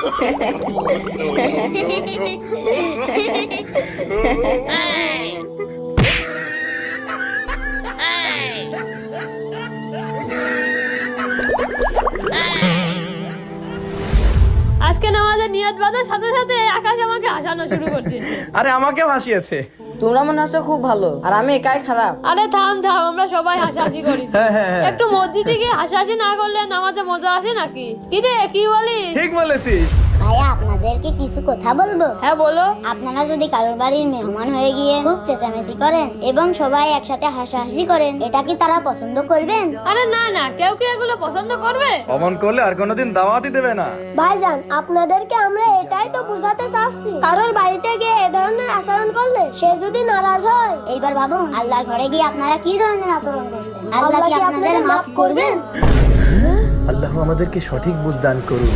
আজকে নামাজের নিয়ত বাঁধার সাথে সাথে আকাশ আমাকে হাসানো শুরু করছে। আরে আমাকেও হাসিয়েছে। তোমরা মনে হচ্ছে খুব ভালো আর আমি একাই খারাপ। আরে থাম আমরা সবাই হাসাহাসি করি। একটু মসজিদে গিয়ে হাসাহাসি না করলে নামাজে মজা আসে নাকি? কি রে, কি বলিস? ঠিক বলেছিস। ভাইয়া আপনাদেরকে কিছু কথা বলবো। হ্যাঁ বলো। আপনারা যদি কারোর বাড়ির মেহমান হয়ে গিয়ে খুব চেঁচামেচি করেন এবং সবাই একসাথে হাসাহাসি করেন, এটা কি তারা পছন্দ করবেন? আরে না, কেউ কি এগুলো পছন্দ করবে? অমন করলে আর কোনোদিন দাওয়াতই দেবে না। ভাইজান, আপনাদেরকে আমরা এটাই তো বোঝাতে চাচ্ছি, কারোর বাড়িতে গিয়ে এ ধরনের আচরণ করলে সে যদি নারাজ হয়। এইবার ভাবুন, আল্লাহর ঘরে গিয়ে আপনারা কি ধরনের আচরণ করছেন। আল্লাহ কি আপনাদের মাফ করবেন? আল্লাহ আমাদেরকে সঠিক বুঝ দান করুন।